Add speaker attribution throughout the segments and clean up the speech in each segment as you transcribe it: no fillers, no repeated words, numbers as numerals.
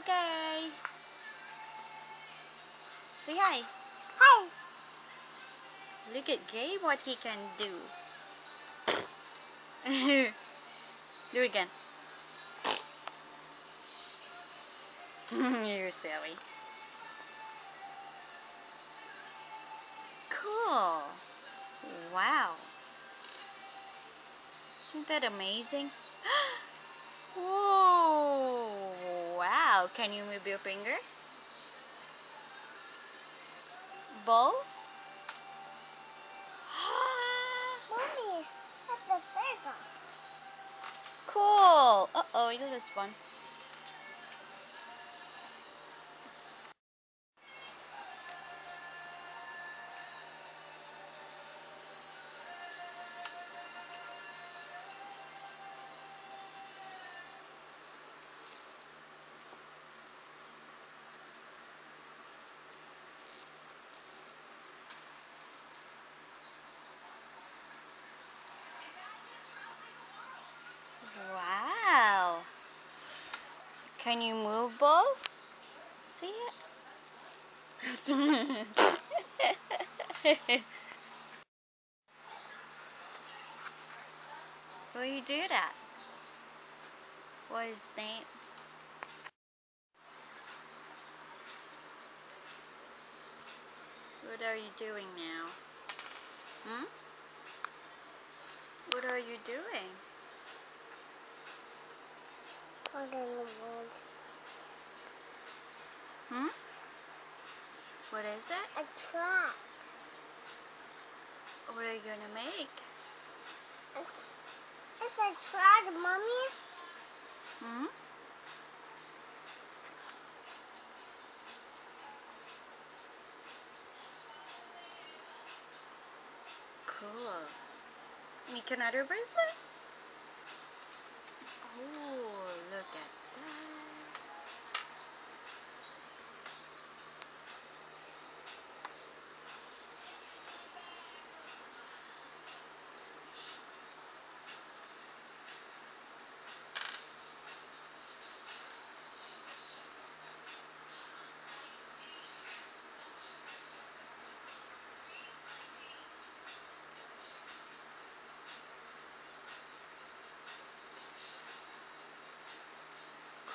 Speaker 1: Okay. Say hi.
Speaker 2: Hi.
Speaker 1: Look at Gabe, what he can do. Do it again. You're silly. Cool. Wow. Isn't that amazing? Whoa. Wow. Can you move your finger? Balls?
Speaker 2: Mommy, that's a circle.
Speaker 1: Cool. Uh-oh, you lost one. Wow. Can you move balls? See it? Where you do that? What is his name? What are you doing now? Hmm? What are you doing?
Speaker 2: I don't know.
Speaker 1: Hmm? What is it?
Speaker 2: A trap.
Speaker 1: What are you gonna make?
Speaker 2: It's a trap, Mommy.
Speaker 1: Hmm? Cool. Make another bracelet? Oh, look at that.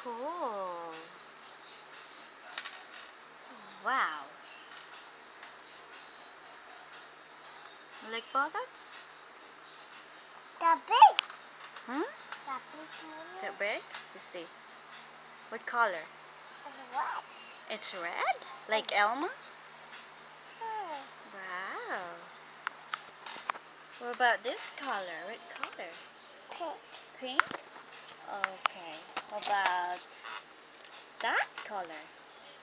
Speaker 1: Cool. Wow. You like bullets?
Speaker 2: The big.
Speaker 1: Hmm?
Speaker 2: The big Mommy.
Speaker 1: That big? You see. What color?
Speaker 2: It's what?
Speaker 1: It's red? Like Elma?
Speaker 2: Hmm.
Speaker 1: Wow. What about this color? What color?
Speaker 2: Pink.
Speaker 1: Pink? Okay. What about that color?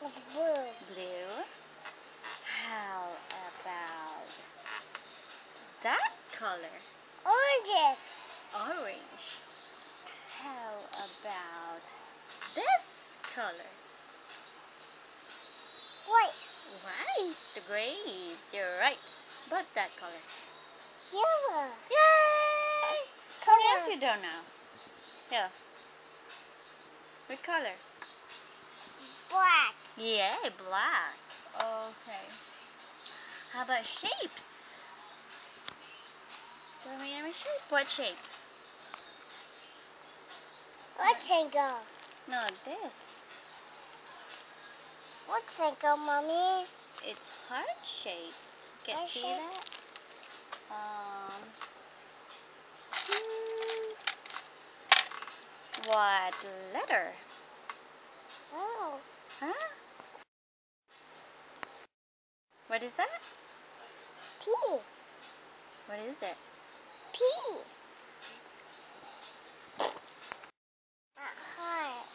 Speaker 2: It's blue.
Speaker 1: Blue? How about that color?
Speaker 2: Oranges.
Speaker 1: Orange. How about this color?
Speaker 2: White.
Speaker 1: Right. Great. You're right. But that color.
Speaker 2: Yellow.
Speaker 1: Yay! What else
Speaker 2: Color.
Speaker 1: you don't know? Yeah. What color?
Speaker 2: Black.
Speaker 1: Yeah, black. Okay. How about shapes? Let me have a shape. What shape?
Speaker 2: Rectangle.
Speaker 1: No, this.
Speaker 2: Rectangle, Mommy.
Speaker 1: It's heart shape. Can
Speaker 2: Heart
Speaker 1: see
Speaker 2: shape?
Speaker 1: that? What letter?
Speaker 2: Oh.
Speaker 1: Huh? What is that?
Speaker 2: P.
Speaker 1: What is it?
Speaker 2: P. A heart.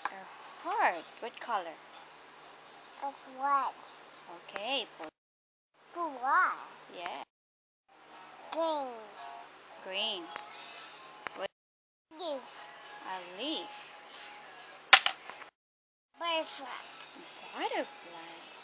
Speaker 1: A heart. What color?
Speaker 2: It's red.
Speaker 1: Okay.
Speaker 2: Blue.
Speaker 1: Yeah.
Speaker 2: Green.
Speaker 1: Green.
Speaker 2: Blue.
Speaker 1: A leaf.
Speaker 2: Butterfly.
Speaker 1: Butterfly.